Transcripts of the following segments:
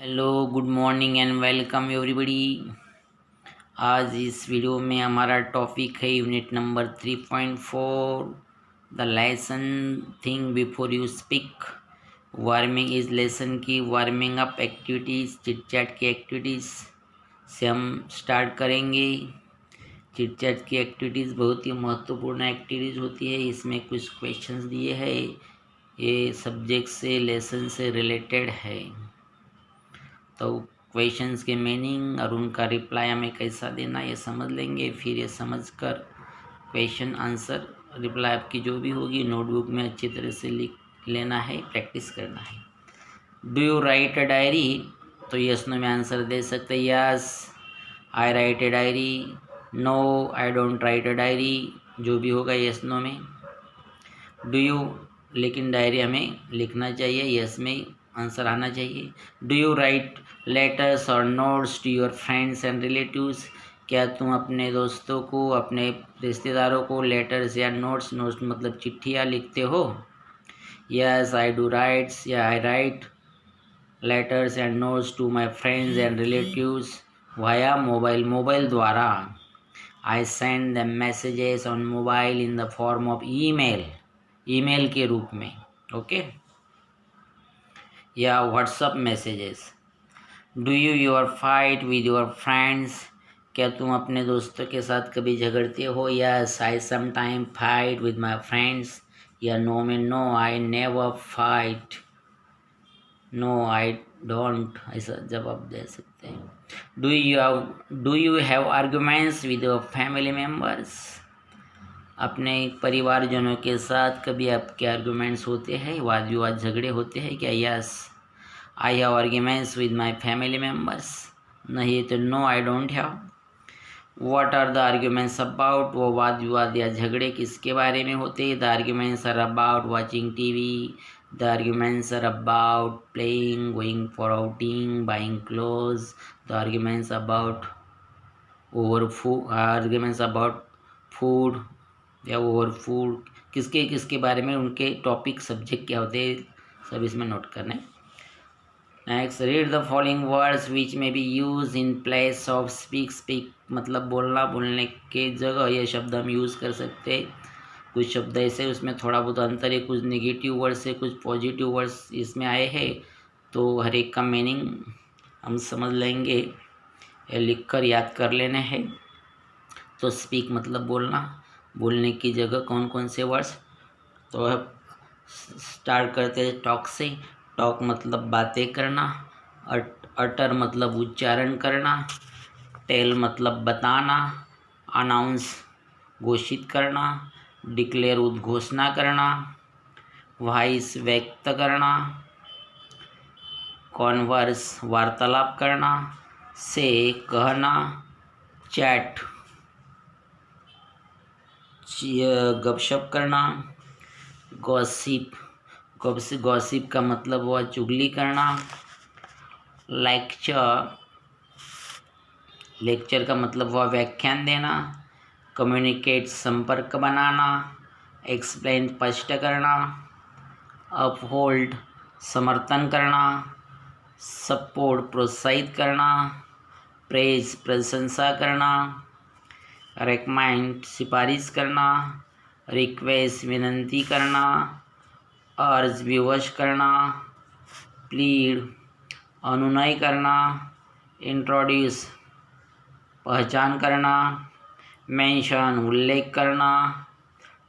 Hello good morning and welcome everybody. आज इस video में हमारा टॉपिक है unit number 3.4 the lesson thing before you speak. Warming इस लेसन की warming up activities chit chat की एक्टिविटीज़ से हम स्टार्ट करेंगे। चिट चैट की एक्टिविटीज़ बहुत ही महत्वपूर्ण एक्टिविटीज़ होती है। इसमें कुछ क्वेश्चंस दिए हैं, ये सब्जेक्ट से लेसन से रिलेटेड है, तो क्वेश्चंस के मीनिंग और उनका रिप्लाई हमें कैसा देना ये समझ लेंगे। फिर ये समझकर क्वेश्चन आंसर रिप्लाई आपकी जो भी होगी नोटबुक में अच्छी तरह से लिख लेना है, प्रैक्टिस करना है। Do you write a diary? तो यस नो में आंसर दे सकते हैं। Yes I write a diary, no I don't write a diary, जो भी होगा यस नो में। डू यू, लेकिन डायरी हमें लिखना चाहिए, यस में आंसर आना चाहिए। डू यू राइट लेटर्स और notes to your friends and relatives? क्या तुम अपने दोस्तों को, अपने रिश्तेदारों को लेटर्स या नोट्स मतलब चिट्ठियाँ लिखते हो? यस आई डू राइट्स, या I write letters and notes to my friends and relatives via mobile, mobile द्वारा। I send the messages on mobile in the form of email, email के रूप में, ओके, या WhatsApp messages. Do you your fight with your friends? क्या तुम अपने दोस्तों के साथ कभी झगड़ते हो? Yes I sometime fight with my friends, या नो में no I never fight, no I don't, ऐसा जवाब दे सकते हैं। Do you have arguments with your family members? अपने परिवारजनों के साथ कभी आपके आर्गूमेंट्स होते हैं, वाद विवाद झगड़े होते हैं क्या? Yes I have arguments with my family members, नहीं तो no I don't have. What are the arguments about? वो वाद विवाद या झगड़े किसके बारे में होते हैं? The arguments are about watching TV, the arguments are about playing, going for outing, buying clothes, the arguments about arguments about food या ओवर फूड, किसके किसके बारे में, उनके टॉपिक सब्जेक्ट क्या होते हैं, सब इसमें नोट करना है। Next, read the following words which may be used in place of speak. Speak मतलब बोलना, बोलने के जगह ये शब्द हम यूज़ कर सकते हैं। कुछ शब्द ऐसे उसमें थोड़ा बहुत अंतर है, कुछ नेगेटिव वर्ड्स है, कुछ पॉजिटिव वर्ड्स इसमें आए हैं, तो हर एक का मीनिंग हम समझ लेंगे, लिख कर याद कर लेने हैं। तो स्पीक मतलब बोलना, बोलने की जगह कौन कौन से वर्ड्स, तो अब स्टार्ट करते हैं टॉक से। टॉक मतलब बातें करना, अटर मतलब उच्चारण करना, टेल मतलब बताना, अनाउंस घोषित करना, डिक्लेयर उद्घोषणा करना, वॉइस व्यक्त करना, कॉन्वर्स वार्तालाप करना, से कहना, चैट गपशप करना, गॉसिप, गॉसिप का मतलब हुआ चुगली करना, लेक्चर, लेक्चर का मतलब हुआ व्याख्यान देना, कम्युनिकेट संपर्क बनाना, एक्सप्लेन स्पष्ट करना, अपहोल्ड समर्थन करना, सपोर्ट प्रोत्साहित करना, प्रेज प्रशंसा करना, रेकमेंड सिफारिश करना, रिक्वेस्ट विनंती करना, अर्ज विवश करना, प्लीड अनुनय करना, इंट्रोड्यूस पहचान करना, मेंशन उल्लेख करना,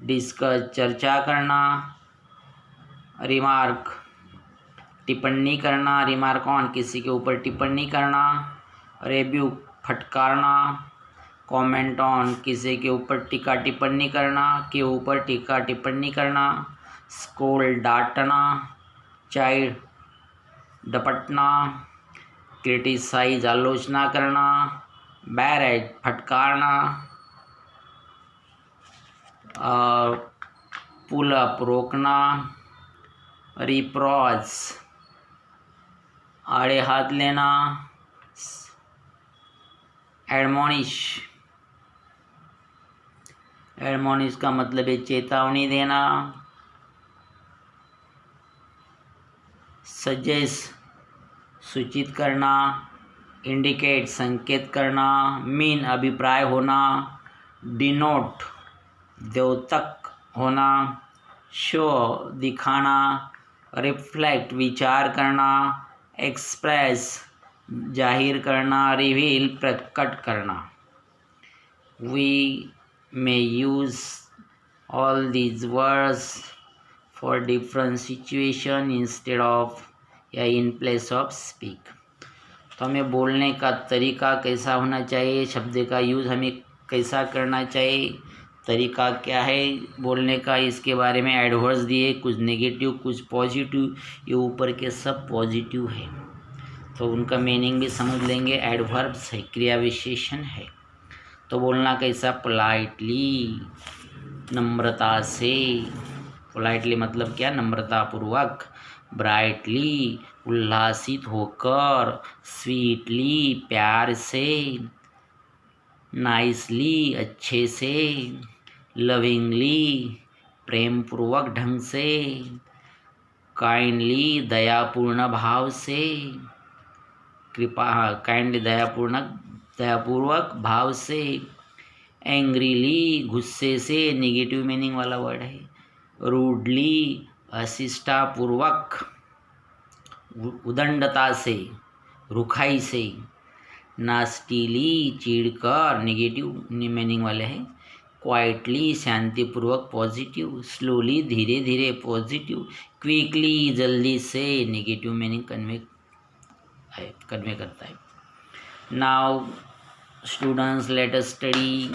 डिस्कस चर्चा करना, रिमार्क टिप्पणी करना, रिमार्क ऑन किसी के ऊपर टिप्पणी करना, रेब्यूक फटकारना, कमेंट ऑन किसी के ऊपर टीका टिप्पणी करना, के ऊपर टीका टिप्पणी करना, स्कोल्ड डांटना, चाइल्ड डपटना, क्रिटिसाइज आलोचना करना, बैरेज फटकारना, और पुल अप रोकना, रिप्रोच आड़े हाथ लेना, एडमोनिश, एडमोनिश का मतलब है चेतावनी देना, सजेस्ट सूचित करना, इंडिकेट संकेत करना, मीन अभिप्राय होना, डिनोट द्योतक होना, शो दिखाना, रिफ्लेक्ट विचार करना, एक्सप्रेस जाहिर करना, रिवील प्रकट करना. We may use all these words for different situation instead of या in place of speak. तो हमें बोलने का तरीका कैसा होना चाहिए, शब्द का यूज़ हमें कैसा करना चाहिए, तरीका क्या है बोलने का, इसके बारे में एडवर्ब्स दिए, कुछ नेगेटिव कुछ पॉजिटिव. ये ऊपर के सब पॉजिटिव है तो उनका मीनिंग भी समझ लेंगे. एडवर्ब्स है, क्रिया विशेषण है. तो बोलना कैसा, पोलाइटली, नम्रता से. पोलाइटली मतलब क्या, नम्रतापूर्वक. ब्राइटली, उल्लासित होकर. स्वीटली, प्यार से. नाइसली, अच्छे से. लविंगली, प्रेमपूर्वक ढंग से. काइंडली, दयापूर्ण भाव से. कृपा, काइंडली, दयापूर्वक भाव से. एंग्रीली, गुस्से से, नेगेटिव मीनिंग वाला वर्ड है. रूडली, अशिष्टापूर्वक. उदंडता से, रुखाई से. नास्टीली, चिढ़कर, नेगेटिव मीनिंग वाले हैं. क्वाइटली, शांतिपूर्वक, पॉजिटिव. स्लोली, धीरे धीरे, पॉजिटिव. क्विकली, जल्दी से, नेगेटिव मीनिंग कन्वे करता है. Now students, let us study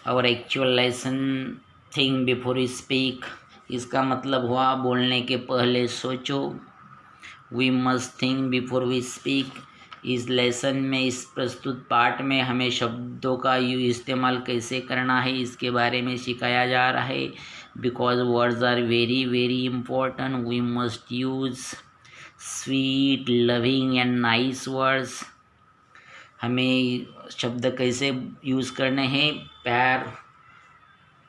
our actual lesson. Think before you speak. इसका मतलब हुआ बोलने के पहले सोचो. We must think before we speak. इस लेसन में, इस प्रस्तुत पाठ में हमें शब्दों का इस्तेमाल कैसे करना है इसके बारे में सिखाया जा रहा है. Because words are very very important. We must use sweet, loving and nice words. हमें शब्द कैसे यूज़ करने हैं,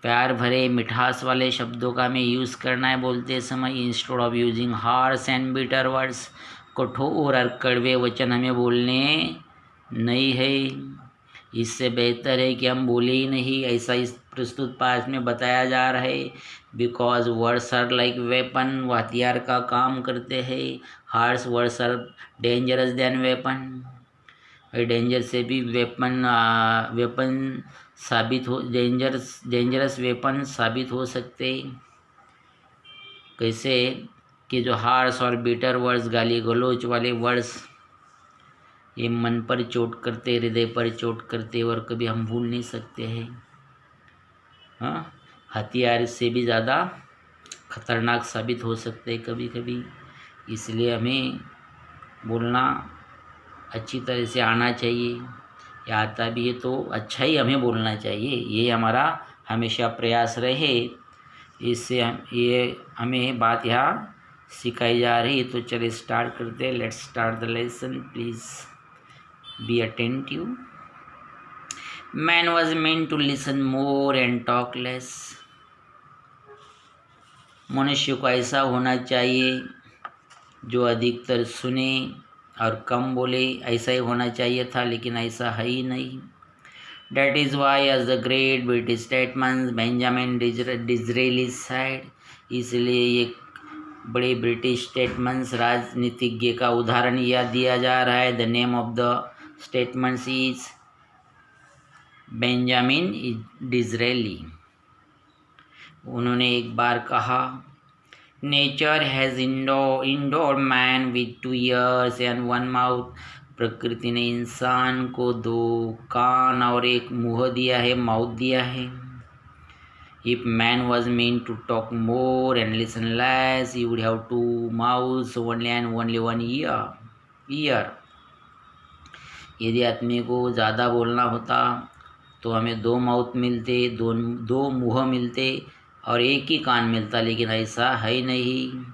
प्यार भरे मिठास वाले शब्दों का हमें यूज़ करना है बोलते समय. Instead of using harsh and bitter words. कठोर और कड़वे वचन हमें बोलने नहीं है. इससे बेहतर है कि हम बोले ही नहीं, ऐसा इस प्रस्तुत पाठ में बताया जा रहा है. Because words are like weapon. वो हथियार का काम करते हैं. Harsh words are dangerous than weapon. Danger से भी वेपन साबित हो, डेंजरस वेपन साबित हो सकते. कैसे कि जो हार्श और बिटर वर्ड्स, गाली गलौज वाले वर्ड्स, ये मन पर चोट करते, हृदय पर चोट करते और कभी हम भूल नहीं सकते हैं. हाँ, हथियार से भी ज़्यादा खतरनाक साबित हो सकते हैं कभी कभी. इसलिए हमें बोलना अच्छी तरह से आना चाहिए. या आता भी है तो अच्छा ही हमें बोलना चाहिए. ये हमारा हमेशा प्रयास रहे. इससे ये हमें बात यहाँ सिखाई जा रही है. तो चलिए स्टार्ट करते हैं. Let's start the lesson. Please be attentive. Man was meant to listen more and talk less. मनुष्य को ऐसा होना चाहिए जो अधिकतर सुने और कम बोले. ऐसा ही होना चाहिए था, लेकिन ऐसा है ही नहीं. That is why as the great British statesman Benjamin Disraeli said, इसलिए ये बड़े ब्रिटिश स्टेटमेंट्स, राजनीतिज्ञ का उदाहरण यह दिया जा रहा है. The name of the statements is Benjamin Disraeli. उन्होंने एक बार कहा, nature has endowed man with 2 ears and 1 mouth. प्रकृति ने इंसान को 2 कान और 1 मुंह दिया है, माउथ दिया है. If man was meant to talk more and listen less, he would have 2 mouths only and only 1 ear. यदि आदमी को ज़्यादा बोलना होता तो हमें 2 माउथ मिलते, 2 मुँह मिलते और 1 ही कान मिलता, लेकिन ऐसा है नहीं.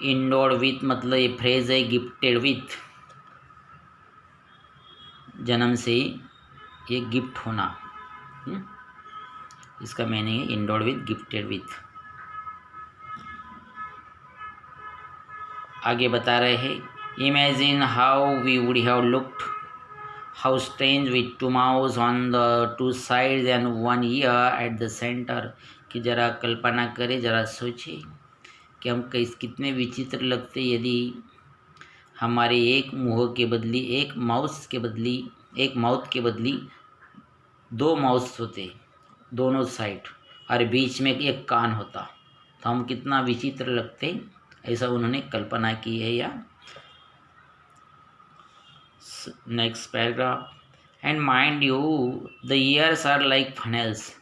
इंडोर्ड विथ मतलब ये फ्रेज है गिफ्टेड विथ. जन्म से ये गिफ्ट होना, इसका मीनिंग है इंडोर्ड विथ, गिफ्टेड विथ. आगे बता रहे हैं, imagine how we would have looked, how strange with two mouths on the two sides and one ear at the centre. कि जरा कल्पना करें, जरा सोचें कि हम कितने विचित्र लगते यदि हमारे एक मुंह के बदली एक माउथ के बदली दो माउथ होते दोनों साइड, और बीच में एक कान होता, तो हम कितना विचित्र लगते। ऐसा उन्होंने कल्पना की है। या next paragraph, and mind you the ears are like funnels.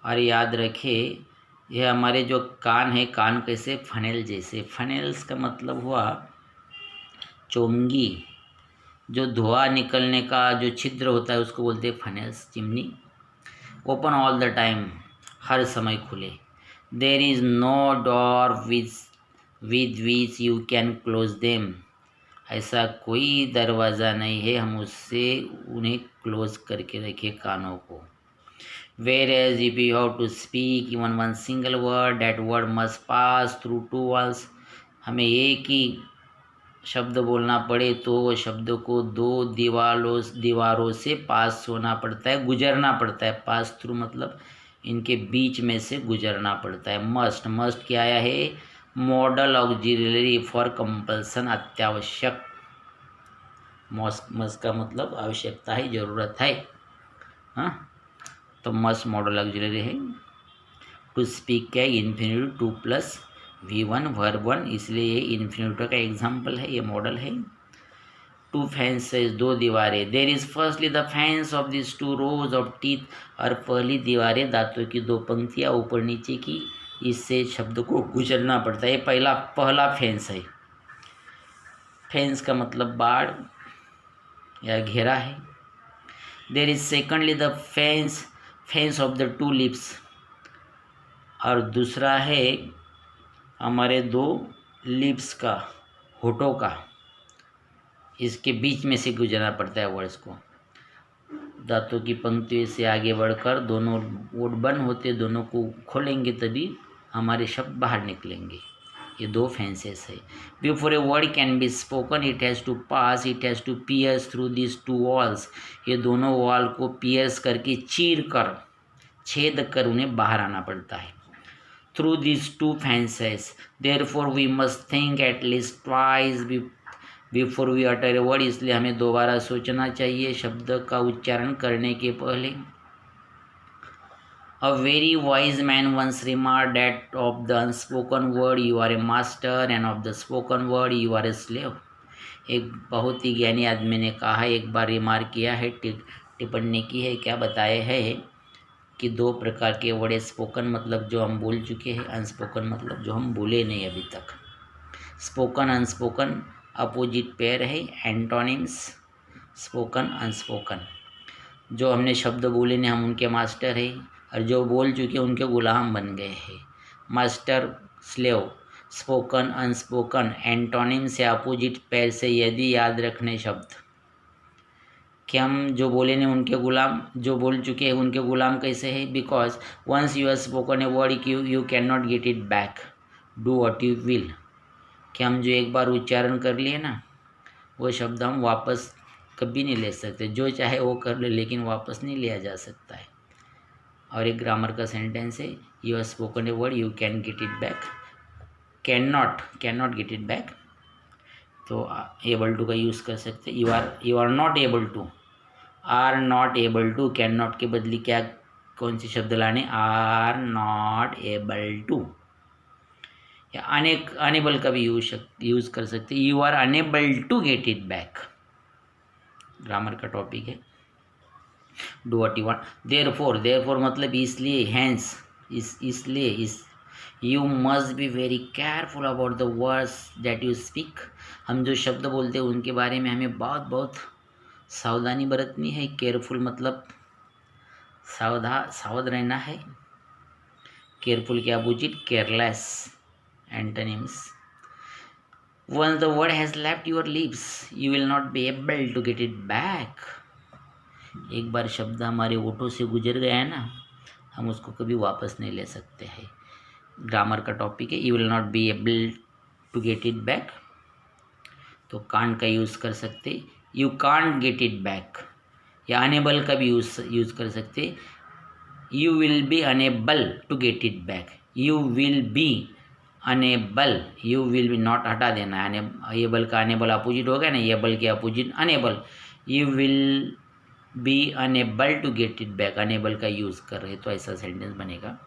और याद रखें, यह हमारे जो कान है, कान कैसे फनेल जैसे। फनेल्स का मतलब हुआ चोंगी, जो धुआं निकलने का जो छिद्र होता है उसको बोलते हैं funnels, chimney. Open all the time, हर समय खुले। There is no door with which you can close them. ऐसा कोई दरवाज़ा नहीं है हम उससे उन्हें क्लोज करके रखे कानों को। Whereas if you have to speak even one single word, that word must pass through two walls। हमें एक ही शब्द बोलना पड़े तो वो शब्द को दो दीवारों से पास होना पड़ता है, गुजरना पड़ता है। पास थ्रू मतलब इनके बीच में से गुजरना पड़ता है। मस्ट क्या आया है, मॉडल ऑक्सिलरी फॉर कंपल्सन, अत्यावश्यक। मस्ट का मतलब आवश्यकता है, ज़रूरत है। हाँ, तो मस्ट मॉडल ऑक्सिलरी है। टू स्पीक क्या इन्फिनिटिव 2 + V1 वर्ब 1, इसलिए ये इन्फिनिटिव का एग्जाम्पल है, ये मॉडल है। टू फेंसेस, दो दीवारें। There is firstly the fence of this 2 rose of teeth. और पहली दीवारें दांतों की दो पंक्तियाँ ऊपर नीचे की, इससे शब्द को गुजरना पड़ता है। पहला फेंस है। फेंस का मतलब बाड़ या घेरा है। There is secondly the fence of the 2 lips. और दूसरा है हमारे 2 लिप्स का, होठों का, इसके बीच में से गुजरना पड़ता है वर्ड्स को। दांतों की पंक्तियों से आगे बढ़कर दोनों ओठ बंद होते, दोनों को खोलेंगे तभी हमारे शब्द बाहर निकलेंगे। ये 2 फेंसेस है। Before a word can be spoken it has to pierce through this 2 walls. ये दोनों वॉल को पियर्स करके, छेद कर उन्हें बाहर आना पड़ता है। Through these 2 fences, therefore we must think at least twice before we utter a word। इसलिए हमें दोबारा सोचना चाहिए शब्द का उच्चारण करने के पहले। A very wise man once remarked that of the unspoken word you are a master and of the spoken word you are a slave। एक बहुत ही ज्ञानी आदमी ने कहा है, एक बार रिमार्क किया है, टिप्पणी की है, क्या बताया है कि 2 प्रकार के वर्ड, स्पोकन मतलब जो हम बोल चुके हैं, अनस्पोकन मतलब जो हम बोले नहीं अभी तक। स्पोकन अनस्पोकन अपोजिट पेयर है, एंटोनिम्स स्पोकन अनस्पोकन। जो हमने शब्द बोले नहीं हम उनके मास्टर है, और जो बोल चुके उनके गुलाम बन गए हैं। Master slave, spoken unspoken, antonyms या अपोजिट पेयर से यदि याद रखने शब्द कि हम जो बोले नहीं उनके गुलाम, जो बोल चुके हैं उनके गुलाम कैसे है। Because once you have spoken a word you can not get it back, do what you will. कि हम जो एक बार उच्चारण कर लिए ना, वो शब्द हम वापस कभी नहीं ले सकते। जो चाहे वो कर ले, लेकिन वापस नहीं लिया जा सकता है। और एक ग्रामर का सेंटेंस है, you have spoken a word you can get it back, can not get it back. तो एबल टू का यूज़ कर सकते। You are not able to, are not able to, can not के बदली क्या, कौन सी शब्द लाने, आर नॉट एबल टू। या अनेबल का भी यूज़ कर सकते, you are unable to get it back. Grammar का टॉपिक है। Do what you want. Therefore मतलब इसलिए, हैंस इसलिए, you must be very careful about the words that you speak. हम जो शब्द बोलते हैं उनके बारे में हमें बहुत सावधानी बरतनी है। केयरफुल मतलब सावध रहना है। केयरफुल के opposite careless, antonyms. Once the word has left your lips you will not be able to get it back. एक बार शब्द हमारे होठों से गुजर गया है ना, हम उसको कभी वापस नहीं ले सकते हैं। ग्रामर का टॉपिक है, you will not be able to get it back. तो कांट का यूज़ कर सकते, you can't get it back, या अनेबल का भी यूज़ कर सकते, you will be unable to get it back, you will be unable, you will be not हटा देना है, एबल का अनेबल अपोजिट हो गया ना, एबल के opposite unable, you will be unable to get it back, unable का use कर रहे तो ऐसा सेंटेंस बनेगा।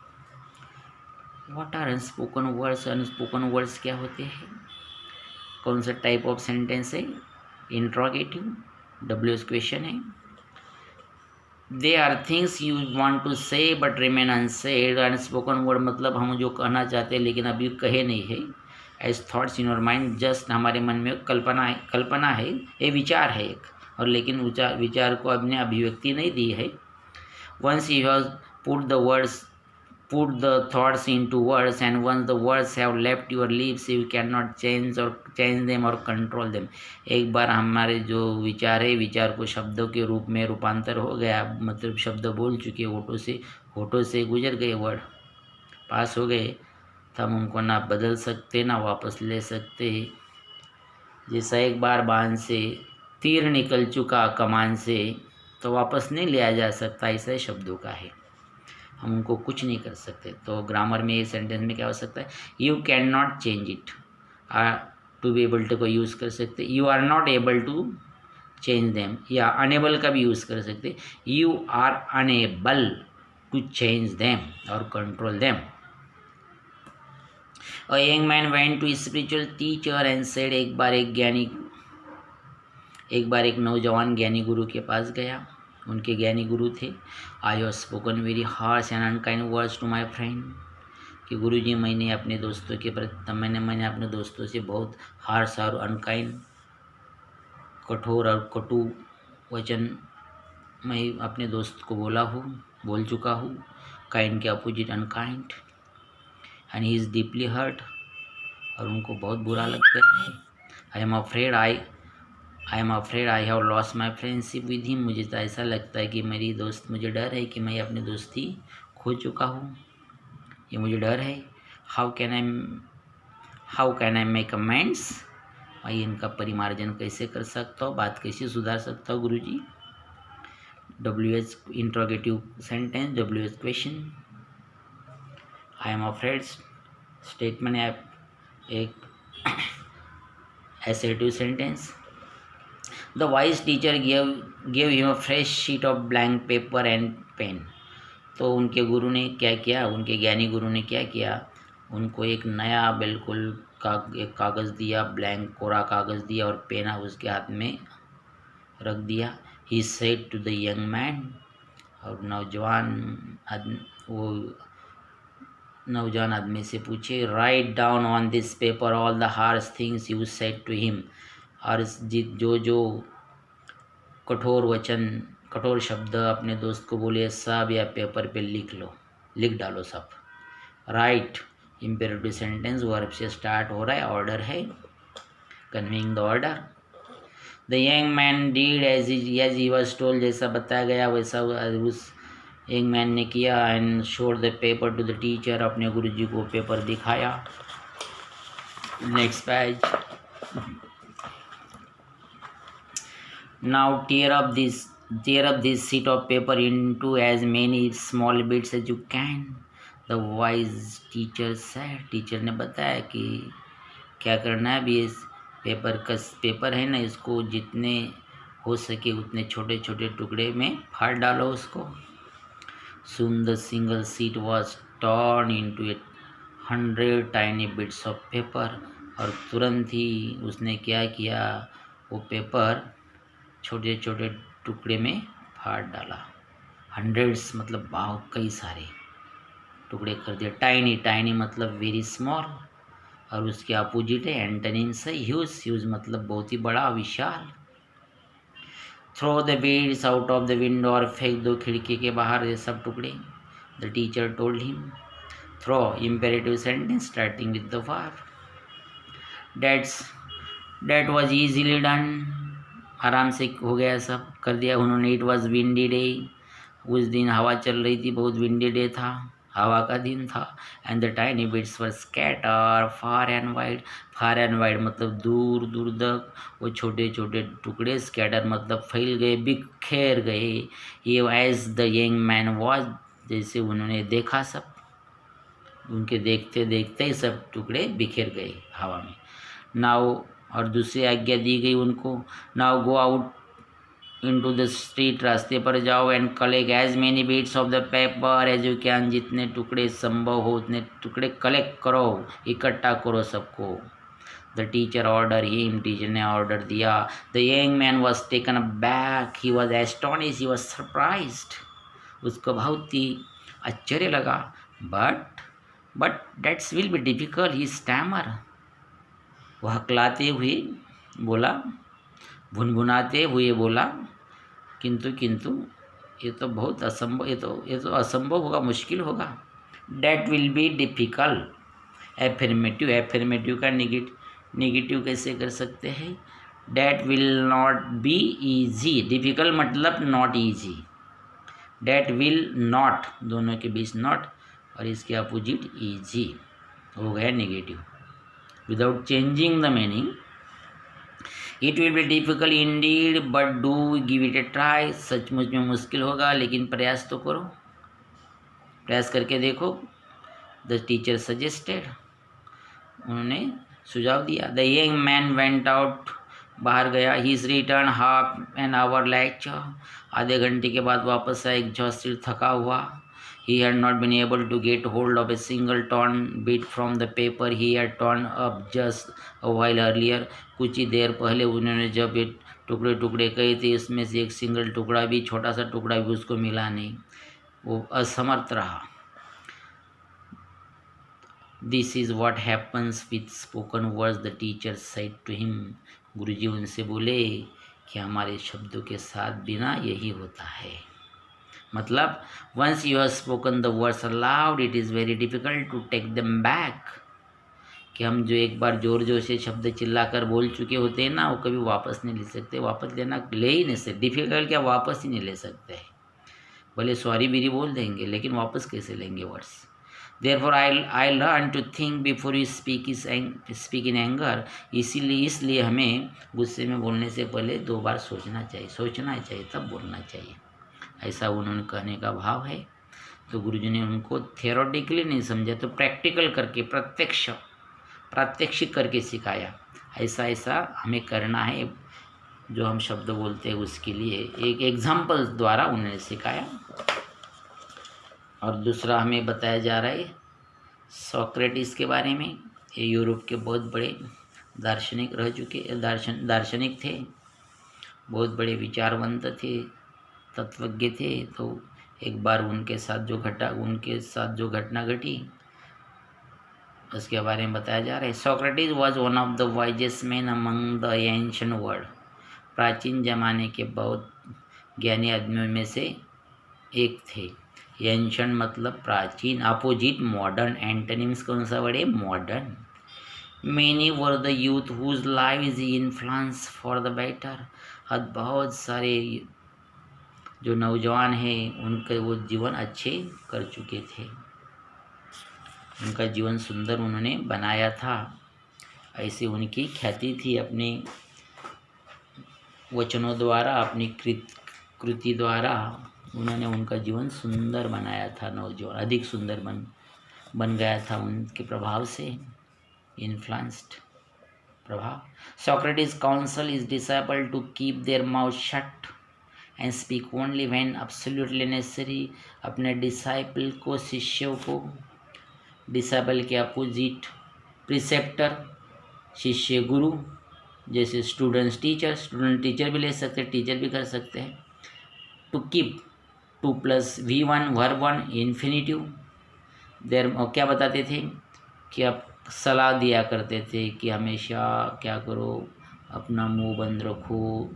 What are unspoken words, unspoken words क्या होते हैं, कौन सा टाइप ऑफ सेंटेंस है, इंट्रोगेटिव, डब्ल्यूएस क्वेश्चन है। They are things you want to say but remain unsaid, unspoken word मतलब हम जो कहना चाहते हैं लेकिन अभी कहे नहीं है, as thoughts in your mind, just हमारे मन में कल्पना है, ये विचार है एक, और लेकिन विचार को अपने अभिव्यक्ति नहीं दी है। Once you have put the thoughts into words, and once the words have left your lips you cannot change them or control them। एक बार हमारे जो विचार है, विचार को शब्दों के रूप में रूपांतर हो गया, मतलब शब्द बोल चुके, होठों से गुजर गए, वर्ड पास हो गए, तो हम उनको ना बदल सकते ना वापस ले सकते। जैसा एक बार बाण से तीर निकल चुका कमान से, तो वापस नहीं लिया जा सकता, ऐसा ही शब्दों का है, हम उनको कुछ नहीं कर सकते। तो ग्रामर में ये सेंटेंस में क्या हो सकता है, you can not change it, to be able to को यूज़ कर सकते, you are not able to change them, या अनेबल का भी यूज़ कर सकते, you are unable to change them और control them. A young man went to spiritual teacher and said, एक बार एक नौजवान ज्ञानी गुरु के पास गया, उनके ज्ञानी गुरु थे। I have spoken very harsh and unkind words to my friend, कि गुरु जी मैंने अपने दोस्तों के प्रति मैंने अपने दोस्तों से बहुत हार्श और अनकाइंड, कठोर और कटु वचन मैं अपने दोस्त को बोल चुका हूँ। काइंड के opposite unkind, and he is deeply hurt, और उनको बहुत बुरा लगता है। I am afraid I have lost my friendship with him, मुझे तो ऐसा लगता है कि मुझे डर है कि मैं अपनी दोस्ती खो चुका हूँ, ये मुझे डर है। How can I make amends, मैं इनका परिमार्जन कैसे कर सकता हूँ, बात कैसे सुधार सकता हूँ गुरु जी। WH interrogative sentence, WH question, I am afraid statement है एक assertive sentence। The wise teacher gave him a fresh sheet of blank paper and pen। तो उनके गुरु ने क्या किया, उनके ज्ञानी गुरु ने क्या किया, उनको एक नया बिल्कुल एक कागज़ दिया, ब्लैंक कोरा कागज़ दिया, और पेना उसके हाथ में रख दिया। He said to the young man, और नौजवान आदमी से पूछे, write down on this paper all the harsh things you said to him, और जो कठोर शब्द अपने दोस्त को बोले सब या पेपर पे लिख डालो सब। राइट इम्पेरेटिव सेंटेंस, वर्ब से स्टार्ट हो रहा है, ऑर्डर है, conveying the order. The young man did as he was told, जैसा बताया गया वैसा उस यंग मैन ने किया। And showed the paper to the teacher, अपने गुरुजी को पेपर दिखाया। Next page. Now tear up this sheet of paper into as many small bits as you can, the wise teacher said। Teacher ने बताया कि क्या करना है। अभी इस पेपर है ना, इसको जितने हो सके उतने छोटे छोटे टुकड़े में फाड़ डालो उसको। Soon the single sheet was torn into 100 tiny bits of paper, और तुरंत ही उसने क्या किया, वो पेपर छोटे छोटे टुकड़े में फाड़ डाला। 100 मतलब बहुत कई सारे टुकड़े कर दिए। टाइनी मतलब वेरी स्मॉल, और उसके अपोजिट है एंटोनिम्स है ह्यूज मतलब बहुत ही बड़ा, विशाल। Throw the beads out of the window, और फेंक दो खिड़की के बाहर ये सब टुकड़े। The teacher told him. Throw imperative sentence starting with the verb. That was easily done, आराम से हो गया, सब कर दिया उन्होंने। इट वाज विंडी डे, उस दिन हवा चल रही थी, बहुत विंडी डे था, हवा का दिन था। And the tiny bits were scatter far and wide मतलब दूर दूर तक वो छोटे छोटे टुकड़े, स्कैटर मतलब फैल गए, बिखेर गए। ये as the young man was, जैसे उन्होंने देखा, सब उनके देखते देखते ही सब टुकड़े बिखेर गए हवा में। नाउ, और दूसरी आज्ञा दी गई उनको, now go out into the street, रास्ते पर जाओ, and collect as many bits of the paper as you can, जितने टुकड़े संभव हो उतने टुकड़े कलेक्ट करो, इकट्ठा करो सबको। The teacher order him, teacher ने ऑर्डर दिया। The young man was taken back, he was astonish, he was surprised, उसको बहुत ही आश्चर्य लगा। But that's will be difficult, he stammer, वह हकलाते हुए बोला, भुनभुनाते हुए बोला, किंतु किंतु ये तो बहुत असंभव, ये तो असंभव होगा, मुश्किल होगा। That will be difficult, affirmative का निगेटिव कैसे कर सकते हैं? That will not be easy, difficult मतलब not easy, that will not, दोनों के बीच नॉट और इसके अपोजिट ईजी हो गया negative. Without changing the meaning, it will be difficult Indeed but do give it A try, सचमुच में मुश्किल होगा लेकिन प्रयास तो करो, प्रयास करके देखो। द टीचर सजेस्टेड, उन्होंने सुझाव दिया। The young man went out, बाहर गया। He is return half an hour lecture, आधे घंटे के बाद वापस आया, एग्जॉस्टेड, थका हुआ। He had not been able to get hold of a single torn bit from the paper he had torn up just a while earlier. कुछ ही देर पहले उन्होंने जब ये टुकड़े टुकड़े कहे थे, इसमें से एक सिंगल टुकड़ा भी, छोटा सा टुकड़ा भी उसको मिला नहीं, वो असमर्थ रहा। This is what happens with spoken words, the teacher said to him. गुरुजी उनसे बोले कि हमारे शब्दों के साथ बिना यही होता है। मतलब once you have spoken the words aloud, it is very difficult to take them back, कि हम जो एक बार जोर जोर से शब्द चिल्लाकर बोल चुके होते हैं ना, वो कभी वापस नहीं ले सकते, वापस लेना ले ही नहीं सकते, डिफ़िकल्ट क्या वापस ही नहीं ले सकते। भले सॉरी भी बोल देंगे लेकिन वापस कैसे लेंगे words. Therefore I learn to think before you speak in anger, इसलिए हमें गुस्से में बोलने से पहले 2 बार सोचना चाहिए तब बोलना चाहिए, ऐसा उन्होंने कहने का भाव है। तो गुरुजी ने उनको थियोरेटिकली नहीं समझा, तो प्रैक्टिकल करके, प्रात्यक्षिक करके सिखाया। ऐसा हमें करना है, जो हम शब्द बोलते हैं उसके लिए एक एग्जाम्पल द्वारा उन्होंने सिखाया। और दूसरा हमें बताया जा रहा है सोक्रेटिस के बारे में। ये यूरोप के बहुत बड़े दार्शनिक रह चुके, दार्शनिक थे, बहुत बड़े विचारवंत थे, तत्वज्ञ थे। तो एक बार उनके साथ जो घटना घटी उसके बारे में बताया जा रहा है। Socrates was one of the wisest man among the ancient world, प्राचीन जमाने के बहुत ज्ञानी आदमियों में से एक थे। एंशिएंट मतलब प्राचीन, अपोजिट मॉडर्न, एंटोनिम्स कौन सा वर्ड है? Modern. Many were the youth whose life is influence for the better, और बहुत सारे जो नौजवान हैं उनके वो जीवन अच्छे कर चुके थे, उनका जीवन सुंदर उन्होंने बनाया था, ऐसी उनकी ख्याति थी। अपने वचनों द्वारा, अपनी कृति द्वारा उन्होंने उनका जीवन सुंदर बनाया था। नौजवान अधिक सुंदर बन गया था उनके प्रभाव से, इन्फ्लुएंस्ड प्रभाव। Socrates counsel is disciple to keep their mouth shut and speak only when absolutely necessary. अपने डिसाइपल को, शिष्यों को, डिसाइपल के अपोजिट प्रिसेप्टर, शिष्य गुरु, जैसे स्टूडेंट टीचर भी ले सकते हैं, टीचर भी कर सकते हैं। To keep, 2 + V1 verb 1 infinitive. देर क्या बताते थे कि आप सलाह दिया करते थे कि हमेशा क्या करो, अपना मुंह बंद रखो,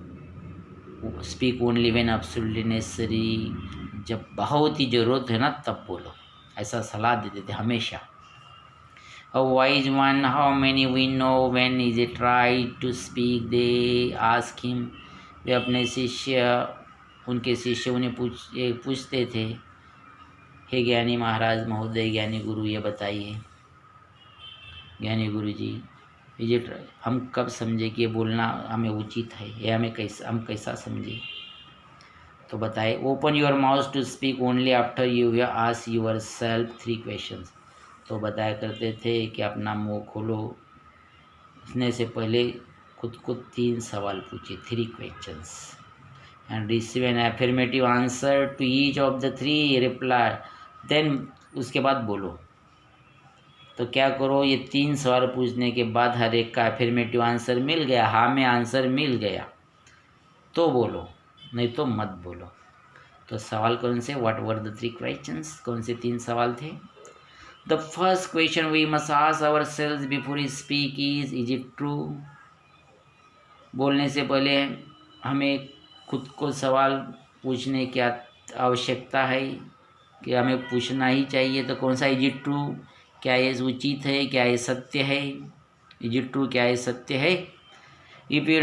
speak only when absolutely necessary, जब बहुत ही ज़रूरत है ना तब बोलो, ऐसा सलाह देते थे हमेशा। A wise one, how many we know when is it right to speak, they ask him. वे अपने शिष्य, उनके शिष्य उन्हें पूछते थे, हे ज्ञानी महाराज महोदय, ज्ञानी गुरु, ये बताइए ज्ञानी गुरु जी, हम कब समझे कि ये बोलना हमें उचित है, ये हम कैसा समझे, तो बताए। Open your mouth to speak only after you have ask your self 3 questions. तो बताया करते थे कि अपना मुँह खोलो, उसने से पहले खुद को 3 सवाल पूछे, 3 questions, and receive an affirmative answer to each of the 3 reply, देन उसके बाद बोलो। तो क्या करो, ये 3 सवाल पूछने के बाद हर एक का एफर्मेटिव आंसर मिल गया, हाँ में आंसर मिल गया तो बोलो, नहीं तो मत बोलो। तो सवाल कौन से, व्हाट वर द 3 क्वेश्चंस, कौन से 3 सवाल थे। The first question we must ask ourselves before we speak is it true. बोलने से पहले हमें खुद को सवाल पूछने की आवश्यकता है कि हमें पूछना ही चाहिए। तो कौन सा, इज इट ट्रू, क्या ये उचित है, क्या ये सत्य है, इज इट ट्रू, क्या ये सत्य है। If you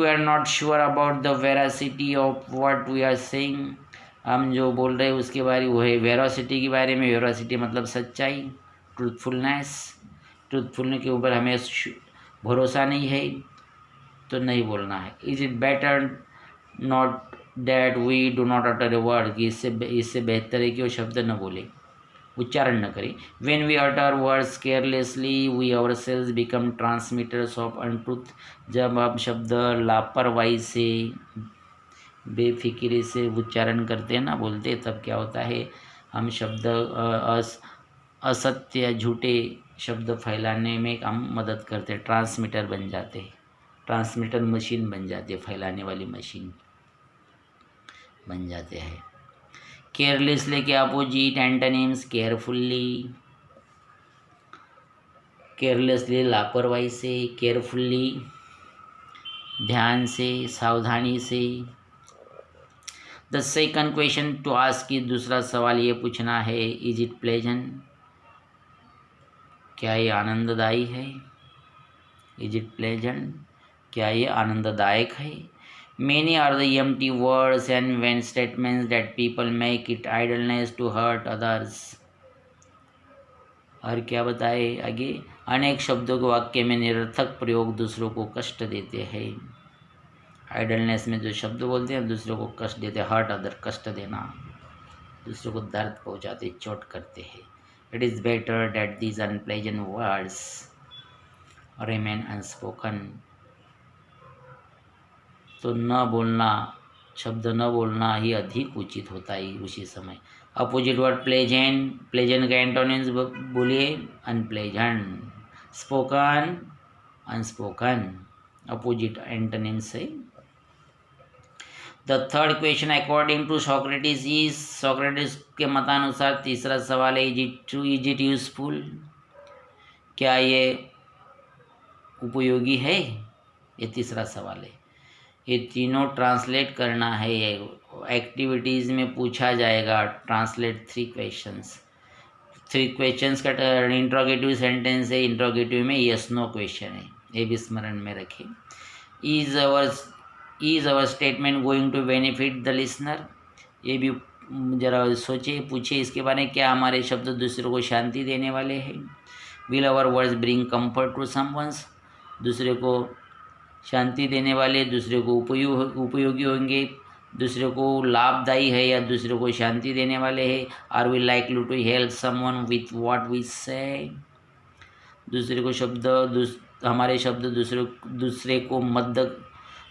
are not sure about the veracity of what we are saying, हम जो बोल रहे हैं उसके बारे वो है वेरासिटी के बारे में। वेरासिटी मतलब सच्चाई, ट्रूथफुलनेस, ट्रूथफुलनेस के ऊपर हमें भरोसा नहीं है तो नहीं बोलना है। Is it better not that we do not utter a word, कि इससे बेहतर है कि वो शब्द न बोले, उच्चारण न करें। When we utter words carelessly we our selves become transmitters of untruth, जब हम शब्द लापरवाही से बेफिक्री से उच्चारण करते हैं ना, बोलते, तब क्या होता है, हम शब्द असत्य झूठे शब्द फैलाने में हम मदद करते, ट्रांसमीटर बन जाते, ट्रांसमीटर मशीन बन जाती है, फैलाने वाली मशीन बन जाते हैं। केयरलेसली के अपोजिट एंटोनिम्स, केयरफुल्ली, केयरलेसली लापरवाही से, केयरफुल्ली ध्यान से, सावधानी से। The second question to ask की दूसरा सवाल ये पूछना है, इज इट प्लेजेंट, क्या ये आनंददायी है, इज इट प्लेजेंट, क्या ये आनंददायक है। Many are the empty words and vain statements that people make it idleness to hurt others। और क्या बताए आगे, अनेक शब्दों के वाक्य में निरर्थक प्रयोग दूसरों को कष्ट देते हैं। आइडलनेस में जो शब्द बोलते हैं दूसरों को कष्ट देते हैं, हर्ट अदर, कष्ट देना, दूसरों को दर्द पहुंचाते, चोट करते हैं। It is better that these unpleasant words remain unspoken. तो न बोलना, शब्द न बोलना ही अधिक उचित होता है उसी समय। अपोजिट वर्ड प्लेजेंट, प्लेजेंट का एंटोनिम्स बोलिए, unpleasant, spoken, unspoken, opposite antonyms है। The third question according to Socrates is, Socrates के मतानुसार तीसरा सवाल है, इज इट यूजफुल, क्या ये उपयोगी है, ये तीसरा सवाल है। ये तीनों ट्रांसलेट करना है, एक्टिविटीज़ में पूछा जाएगा, ट्रांसलेट 3 क्वेश्चंस। 3 क्वेश्चंस का इंट्रोगेटिव सेंटेंस है, इंट्रोगेटिव में यस नो क्वेश्चन है, ये भी स्मरण में रखें। Is our statement going to benefit the listener, ये भी जरा सोचे, पूछे इसके बारे में, क्या हमारे शब्द दूसरों को शांति देने वाले हैं। Will our words bring comfort to someone, दूसरे को शांति देने वाले, दूसरे को उपयोगी होंगे, दूसरे को लाभदायी है या दूसरे को शांति देने वाले हैं। Are we likely to help someone with what we say, दूसरे को हमारे शब्द दूसरे को मदद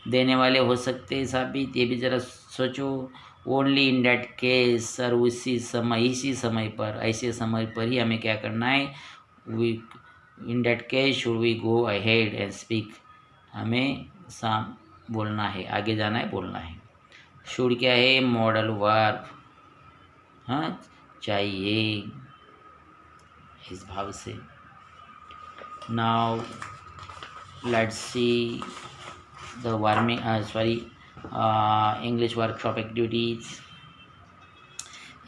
देने वाले हो सकते हैं साबित, ये भी ज़रा सोचो। ओनली इन डैट केस, और इसी समय पर, ऐसे समय पर ही हमें क्या करना है, in that case should we go ahead and speak, हमें बोलना है, आगे जाना है, बोलना है। शुड क्या है, मॉडल वर्ब, हाँ चाहिए, इस भाव से। Now let's see the English workshop activities.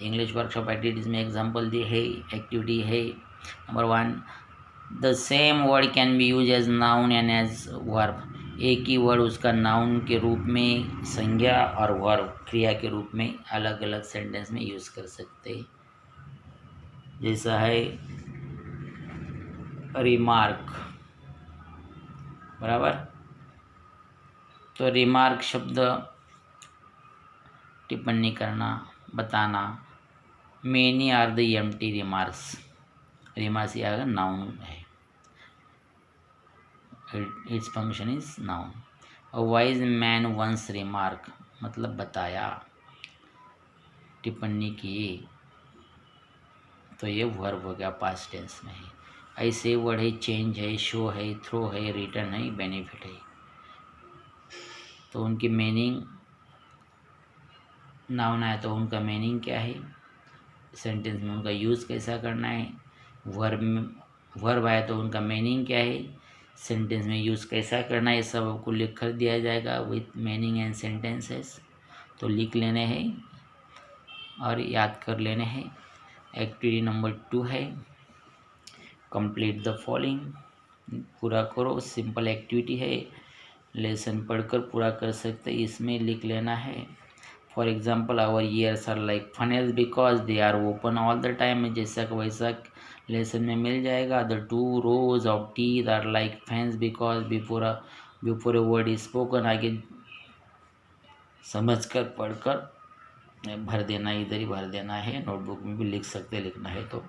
English workshop activities में एग्जाम्पल दी है, एक्टिविटी है number 1, the same word can be use as noun and as verb. एक ही वर्ड उसका नाउन के रूप में, संज्ञा और वर्ब क्रिया के रूप में अलग अलग सेंटेंस में यूज़ कर सकते हैं। जैसा है रिमार्क, बराबर। तो रिमार्क शब्द टिप्पणी करना, बताना। Many are the empty remarks, remarks ये आएगा नाउन है, its function is noun. A wise man once remark मतलब बताया, टिप्पणी की, तो ये वर्ब हो गया, पास्ट टेंस में है। ऐसे वर्ड है चेंज है, शो है, थ्रो है, रिटर्न है, बेनिफिट है। तो उनकी मीनिंग, नाउन आया तो उनका मीनिंग क्या है, सेंटेंस में उनका यूज़ कैसा करना है, वर्ब आया तो उनका मीनिंग क्या है, सेंटेंस में यूज़ कैसा करना है, ये सब आपको लिख कर दिया जाएगा विथ मीनिंग एंड सेंटेंसेस। तो लिख लेने हैं और याद कर लेने हैं। एक्टिविटी नंबर 2 है कंप्लीट द फॉलोइंग, पूरा करो। सिंपल एक्टिविटी है, लेसन पढ़कर पूरा कर सकते, इसमें लिख लेना है। For example our ears are like funnels because they are open all the time, जैसा कि वैसा लेसन में मिल जाएगा। The 2 rows of teeth are like fans because before a word is spoken, आगे समझकर पढ़कर भर देना, इधर ही भर देना है, नोटबुक में भी लिख सकते, लिखना है तो।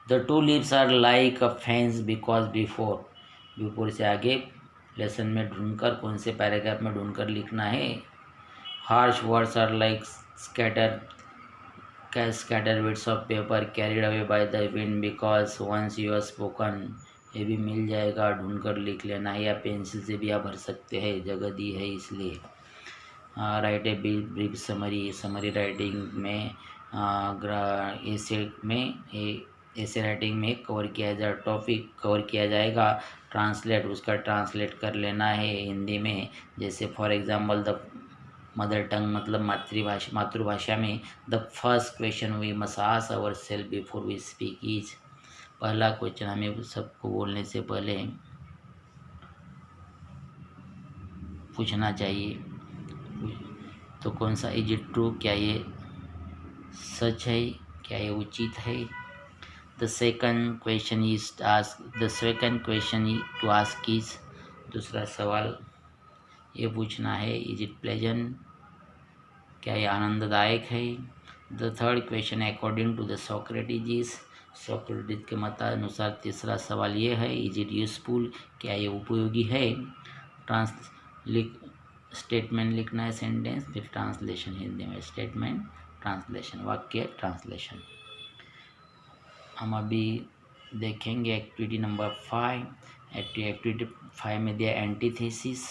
The 2 leaves are like a fence because before से आगे लेसन में ढूंढकर, कौन से पैराग्राफ में ढूंढकर लिखना है। Harsh words are like scattered bits of paper carried away by the wind because once you are spoken, ये भी मिल जाएगा, ढूंढकर लिख लेना है, या पेंसिल से भी आप भर सकते हैं, जगह दी है इसलिए। Right a brief summary writing में, ऐसे राइटिंग में कवर किया जाए, टॉपिक कवर किया जाएगा। ट्रांसलेट, उसका ट्रांसलेट कर लेना है हिंदी में, जैसे for example the mother tongue मतलब मातृभाषा में, the first question we must ask our self before we speak is, पहला क्वेश्चन हमें सबको बोलने से पहले पूछना चाहिए, तो कौन सा, इज इट ट्रू, क्या ये सच है, क्या ये उचित है। The second question to ask is, दूसरा सवाल ये पूछना है, इज इट प्लेजेंट, क्या ये आनंददायक है। The third question according to the Socrates के मतानुसार तीसरा सवाल ये है, इज इट यूजफुल, क्या ये उपयोगी है। स्टेटमेंट लिखना है, सेंटेंस, फिर ट्रांसलेशन हिंदी में, स्टेटमेंट, ट्रांसलेशन, वाक्य ट्रांसलेशन। हम अभी देखेंगे एक्टिविटी नंबर 5। एक्टिविटी 5 में दिया एंटीथेसिस।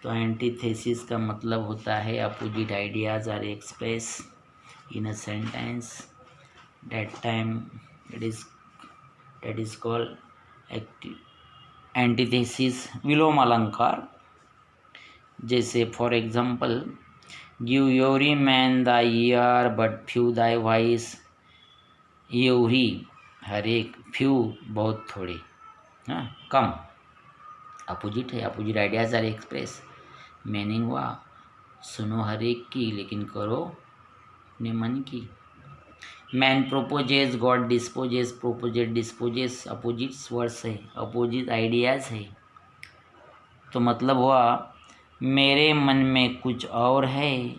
तो एंटीथेसिस का मतलब होता है opposite ideas are express in a sentence, that is called antithesis, विलोम अलंकार। जैसे for example, give every man the ear but few thy voice, every हर एक, फ्यू बहुत थोड़े, हाँ कम, अपोजिट है, opposite ideas are express. Meaning हुआ सुनो हर एक की, लेकिन करो अपने मन की। Man proposes, God disposes, proposes disposes, opposites words है, अपोजिट आइडियाज है। तो मतलब हुआ मेरे मन में कुछ और है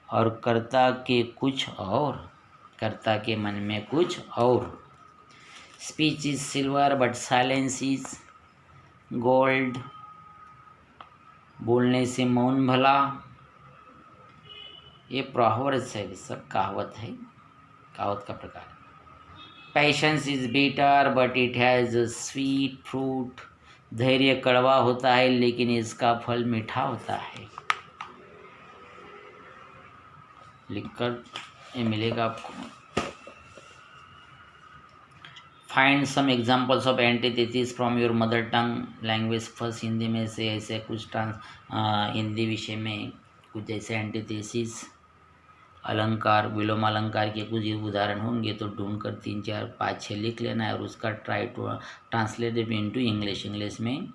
और कर्ता के कुछ और, कर्ता के मन में कुछ और। Speech is silver but silence is gold, बोलने से मौन भला। ये प्रोवर्ब्स है, सब कहावत है, कहावत का प्रकार। Patience is bitter but it has a sweet fruit, धैर्य कड़वा होता है लेकिन इसका फल मीठा होता है। लिखकर ये मिलेगा आपको। Find some examples of antithesis from your mother tongue language first, Hindi में से ऐसे कुछ हिंदी विषय में कुछ ऐसे एंटीथेसिस अलंकार, विलोम अलंकार के कुछ उदाहरण होंगे, तो ढूंढकर 3, 4, 5, 6 लिख लेना है और उसका try to translate it into English, English में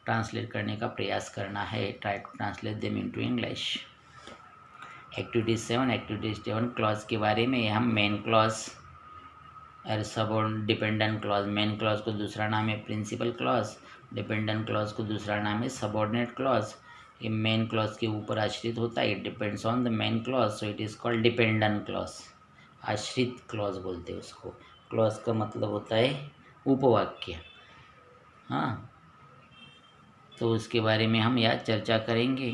ट्रांसलेट करने का प्रयास करना है। Try to translate them into English. Activity 7 clause के बारे में। हम मेन क्लॉज और subordinate dependent clause. Main clause को दूसरा नाम है प्रिंसिपल क्लॉज, डिपेंडेंट क्लॉज को दूसरा नाम है सबऑर्डिनेट क्लॉज। ये मेन क्लॉज के ऊपर आश्रित होता है, it depends on the main clause, so it is called dependent clause. आश्रित क्लॉज बोलते हैं उसको। क्लॉज का मतलब होता है उपवाक्य। हाँ, तो उसके बारे में हम यहाँ चर्चा करेंगे।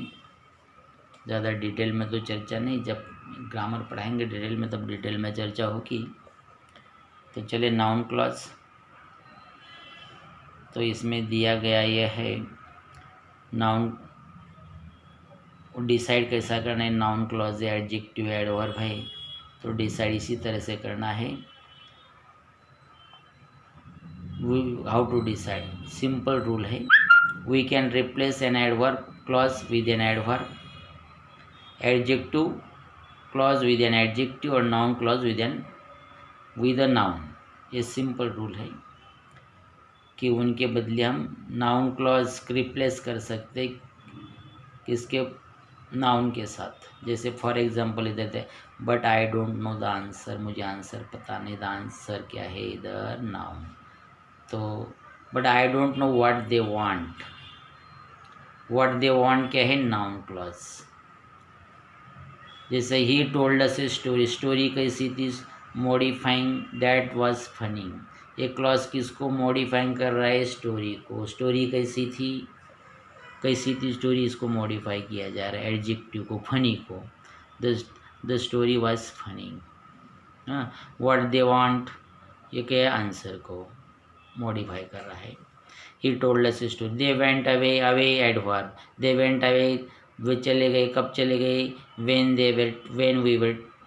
ज़्यादा डिटेल में तो चर्चा नहीं, जब ग्रामर पढ़ाएंगे डिटेल में तब डिटेल में चर्चा होगी। तो चलिए नाउन क्लॉज। तो इसमें दिया गया यह है नाउन डिसाइड कैसा करना है। नाउन क्लॉज है, एडजेक्टिव, एडवर्ब है, तो डिसाइड इसी तरह से करना है। How to decide, simple rule है। We can replace an adverb clause with an adverb, adjective clause with an adjective और noun clause with a noun. ये सिंपल रूल है कि उनके बदले हम नाउन क्लॉज रिप्लेस कर सकते किसके, नाउन के साथ। जैसे फॉर एग्जांपल इधर थे, but I don't know the answer, मुझे आंसर पता नहीं, द आंसर क्या है इधर, नाउन। तो but I don't know what they want, what they want क्या है, नाउन क्लॉज। जैसे ही told us a story, story कैसी थी, मॉडिफाइंग दैट वाज फनी। ये क्लॉज किसको मॉडिफाइंग कर रहा है, स्टोरी को। स्टोरी कैसी थी स्टोरी, इसको मॉडिफाई किया जा रहा है, एडजेक्टिव को, फनी को। The story was funny. हाँ, व्हाट दे वांट ये क्या है, आंसर को मॉडिफाई कर रहा है। He told us story, they went away, away adverb, they went away वे चले गए, कब चले गए, when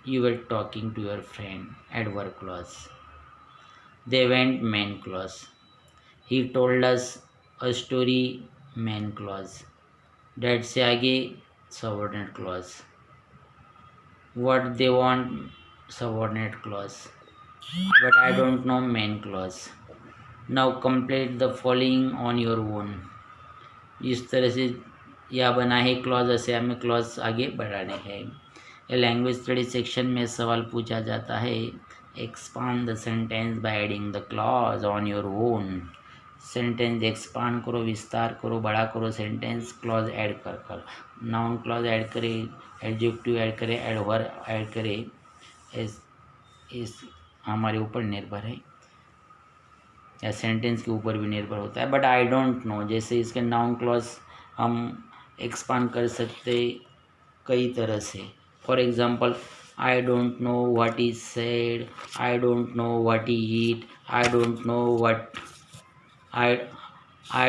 you were talking to your friend, adverb clause. They went, main clause. He told us a story, main clause. That से आगे subordinate clause. What they want subordinate clause, but I don't know main clause. Now complete the following on your own. इस तरह से यह बना है clause, ऐसे हमें क्लॉज आगे बढ़ाने हैं। ये लैंग्वेज स्टडी सेक्शन में सवाल पूछा जाता है, expand the sentence by adding the clause on your own. Sentence expand करो, विस्तार करो, बड़ा करो सेंटेंस क्लॉज ऐड कर कर। नाउन क्लॉज ऐड करें, एडजेक्टिव ऐड करें, एडवर्ब ऐड करें, इस हमारे ऊपर निर्भर है, या सेंटेंस के ऊपर भी निर्भर होता है। बट आई डोंट नो, जैसे इसके नाउन क्लॉज हम एक्सपांड कर सकते कई तरह से। For example, I don't know what is said, I don't know what he eat, I don't know what I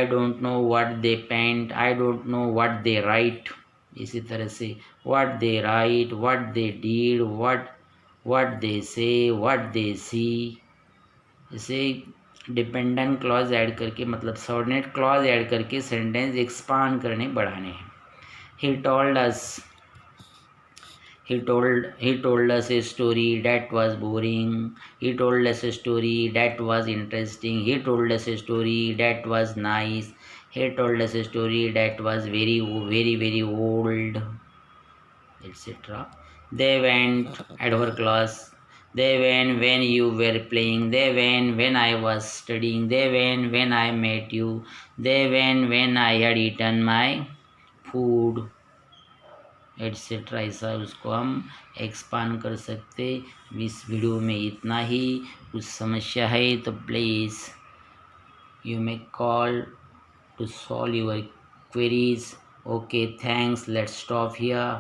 don't know what they paint, I don't know what they write। इसी तरह से what they write, what they did, what they say, what they see। इसे dependent clause add करके, मतलब subordinate clause add करके sentence expand करने, बढ़ाने हैं। He told us a story that was boring, he told us a story that was interesting, he told us a story that was nice, he told us a story that was very very very old, etc. They went, adverb clause. They went when you were playing, they went when I was studying, they went when I met you, they went when I had eaten my food, etcetera. ऐसा उसको हम expand कर सकते। इस video में इतना ही। कुछ समस्या है तो please you may call to solve your queries. Okay, thanks, let's stop here.